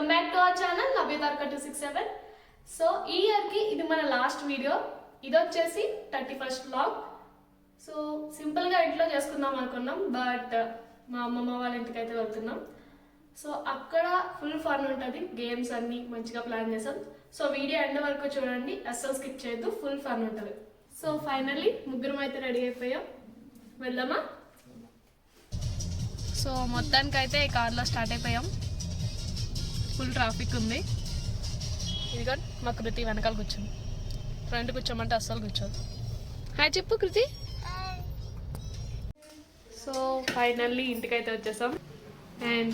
Welcome back to our channel Navyataraka 267. So ఈ ఇయర్కి ఇది మన లాస్ట్ వీడియో. ఇది వచ్చేసి 31st వ్లాగ్. సో సింపుల్గా ఇంట్లో చేసుకుందాం అనుకున్నాం, బట్ మా అమ్మమ్మ వాళ్ళ ఇంటికి అయితే వెళ్తున్నాం. సో అక్కడ ఫుల్ ఫన్ ఉంటుంది, గేమ్స్ అన్నీ మంచిగా ప్లాన్ చేసాం. సో వీడియో ఎండ్ వరకు చూడండి, అస్సలు స్కిప్ చేయొద్దు, ఫుల్ ఫన్ ఉంటుంది. సో ఫైనల్లీ ముగ్గురం అయితే రెడీ అయిపోయాం, వెళ్దామా? సో మొత్తానికైతే ఈ కార్లో స్టార్ట్ అయిపోయాం. ఫుల్ ట్రాఫిక్ ఉంది. ఇదిగో మా కృతి వెనకాల కూర్చోండి, ఫ్రంట్ కూర్చోమంటే అస్సలు కూర్చోదు. హాయ్ చెప్పు కృతి. సో ఫైనల్లీ ఇంటికైతే వచ్చేసాం. And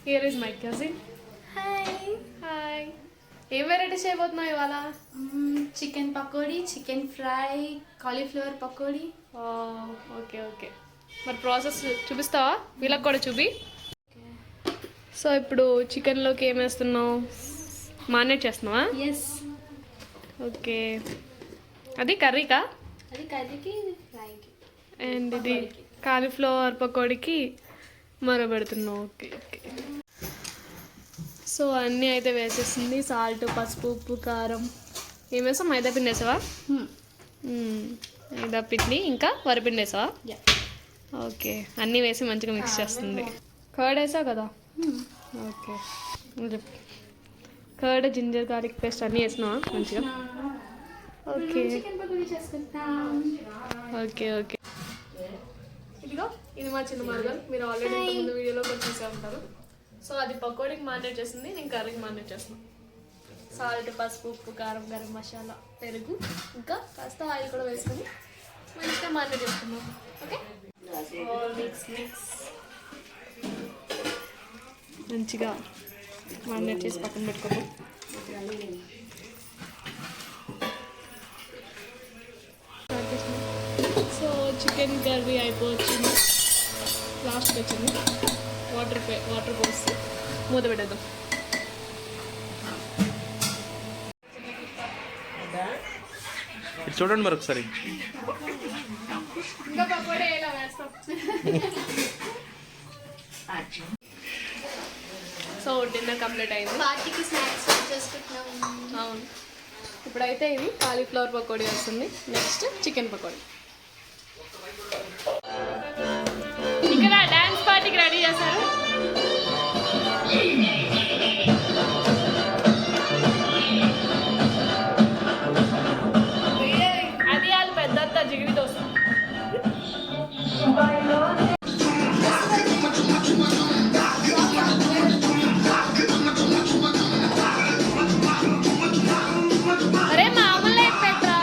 here is my cousin. Hi hi. ఏం వెరైటీస్ చేయబోతున్నావు ఇవాళ? Chicken pakodi, chicken fry, cauliflower pakodi. Okay okay, మరి ప్రాసెస్ చూపిస్తావా? వీళ్ళకి కూడా చూపి. సో ఇప్పుడు చికెన్లోకి ఏం వేస్తున్నావు? మారినేట్ చేస్తున్నావా? ఎస్. ఓకే, అది కర్రీకా? అది కర్రీకి, ఇది ఫ్రైకి. అండ్ ఇది కాలీఫ్లవర్ పకోడీకి మరబెడుతున్నావు. Okay okay. సో అన్నీ అయితే వేసేసింది. సాల్ట్, పసుపు, ఉప్పు, కారం. ఏం వేసావు? మైదా పిండి వేసావా? మైదా పిండి ఇంకా వరిపిండి వేసావా? ఓకే, అన్నీ వేసి మంచిగా మిక్స్ చేస్తుంది. కర్డ్ వేసావు కదా? Okay, curd, ginger garlic paste అన్నీ వేసినావా మంచిగా? Okay okay okay. ఇదిగో ఇది మా చిన్న మార్గం, మీరు ఆల్రెడీ ముందు వీడియోలో కూడా చూసే ఉంటారు. సో అది పకోడీకి మారినేట్ చేసింది, నేను కర్రీకి మారినేట్ చేస్తున్నాను. సాల్ట్, పసుపు, ఉప్పు, కారం, గరం మసాలా, పెరుగు, ఇంకా కాస్త ఆయిల్ కూడా వేసుకొని మంచిగా మారినేట్ చేసుకున్నాం. ఓకే, మిక్స్ మిక్స్ మంచిగా మారినేట్ చేసి పక్కన పెట్టుకోండి. సో చికెన్ కర్రీ అయిపోవచ్చింది, లాస్ట్కి వచ్చింది. వాటర్ పోసి మూత పెట్టేద్దాం. చూడండి మరి ఒకసారి. ఇంకా పకోడీ ఎలా వేస్తాం. సో డిన్నర్ కంప్లీట్ అయింది. పార్టీకి స్నాక్స్ చేసుకుంటున్నాం. అవును, ఇప్పుడైతే ఇది కాలీఫ్లవర్ పకోడీ వస్తుంది. Next chicken pakodi. ఇక్కడ డాన్స్ పార్టీకి రెడీ చేశారు. అది వాళ్ళు పెద్ద జిగిరి దోశ. అరే మామూలు పెట్టరా.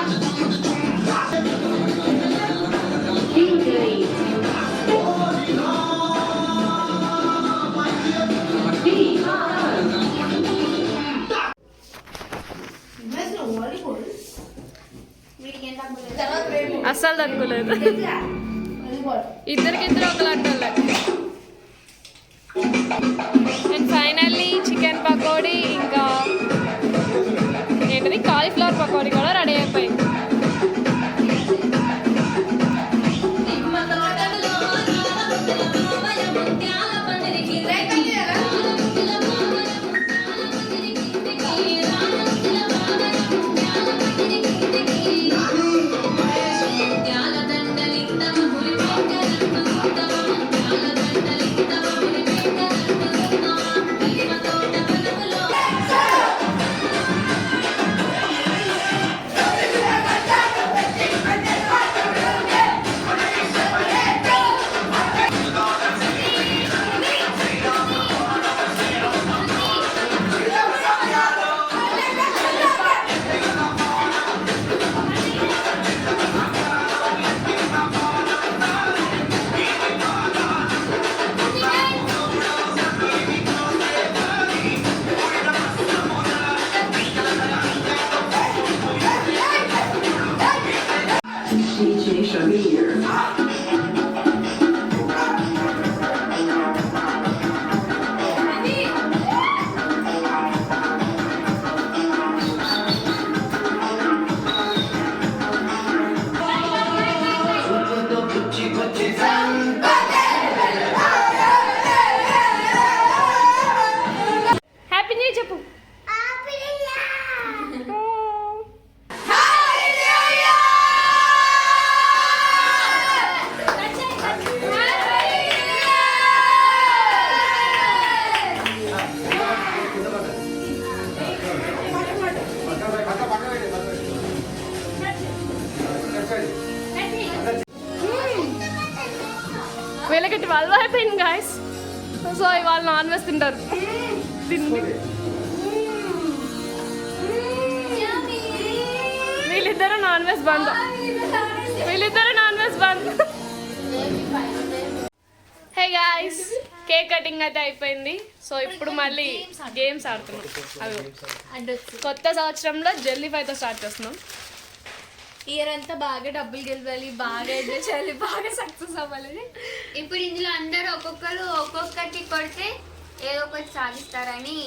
అస్సలు అనుకోలేదు, ఇద్దరికిద్దరు ఒకలాంటి. అండ్ ఫైనల్లీ చికెన్ పకోడీ ఇంకా ఏంటిది కాలీఫ్లవర్ పకోడీ కూడా రెడీ అయిపోయింది. 12 అయిపోయింది గాయస్. సో ఇవాళ నాన్ వెజ్ తింటారు. వీళ్ళిద్దరు నాన్ వెజ్ బంద్. హే గాయస్, కేక్ కటింగ్ అయితే అయిపోయింది. సో ఇప్పుడు మళ్ళీ గేమ్స్ ఆడుతున్నాం. అవి కొత్త సంవత్సరంలో జెల్లీఫైతో స్టార్ట్ చేస్తున్నాం. ఇయర్ అంతా బాగా డబ్బులు గెలవాలి, బాగా ఎంజాయ్ చేయాలి, బాగా సక్సెస్ అవ్వాలి. ఇప్పుడు ఇందులో అందరూ ఒక్కొక్కరు ఒక్కొక్కటి కొడితే ఏదో ఒకటి సాధిస్తారని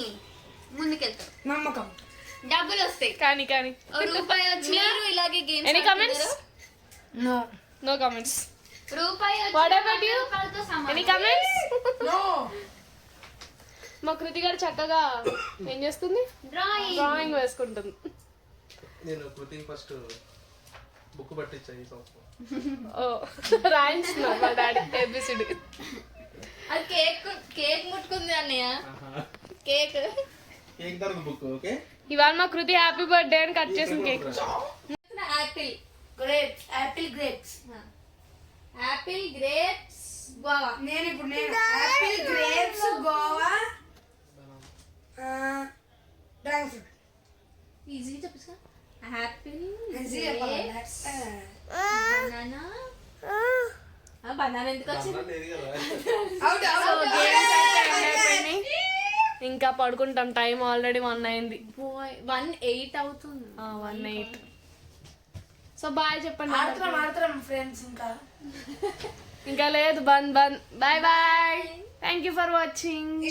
ముందుకెళ్తారు. నమ్మకం. డబ్బులు వస్తాయి. కానీ రూపాయి వచ్చి మీరు ఇలాగే games any comments? No comments. రూపాయి What about you? Any comments? No. మా కృతి గారు చక్కగా ఏం చేస్తుంది? డ్రాయింగ్ వేసుకుంటుంది. నేను కృతి ఫస్ట్ బుక్ పట్టించా ఈ సంవత్సరం. ఓ రాయించున్నారు మా డాడీ ఏబిసిడి. అది కేక్ ముట్టుకుంది అన్నయ్య. కేక్ కేక్ దొరక బుక్ ఓకే. ఇవాళ మా కృతి హ్యాపీ బర్త్డే అని కట్ చేసిన cake. Apple grapes. Apple grapes. Apple grapes guava. నేను apple grapes guava dragon fruit. ఈజీగా చెప్పేసా. Apple grapes banana. బనానా ఎందుకు వచ్చింది? లేదు కదా. అవుట్ సో గేమ్స్ అయితే end అయిపోయినాయి. ఇంకా పడుకుంటాం. టైం ఆల్రెడీ 1 అయింది. 1:08 అవుతుంది. 1:08. సో బాయ్ చెప్పండి. ఆడుతున్నాం ఫ్రెండ్స్. ఇంకా లేదు, బంద్. Bye bye. Thank you for watching.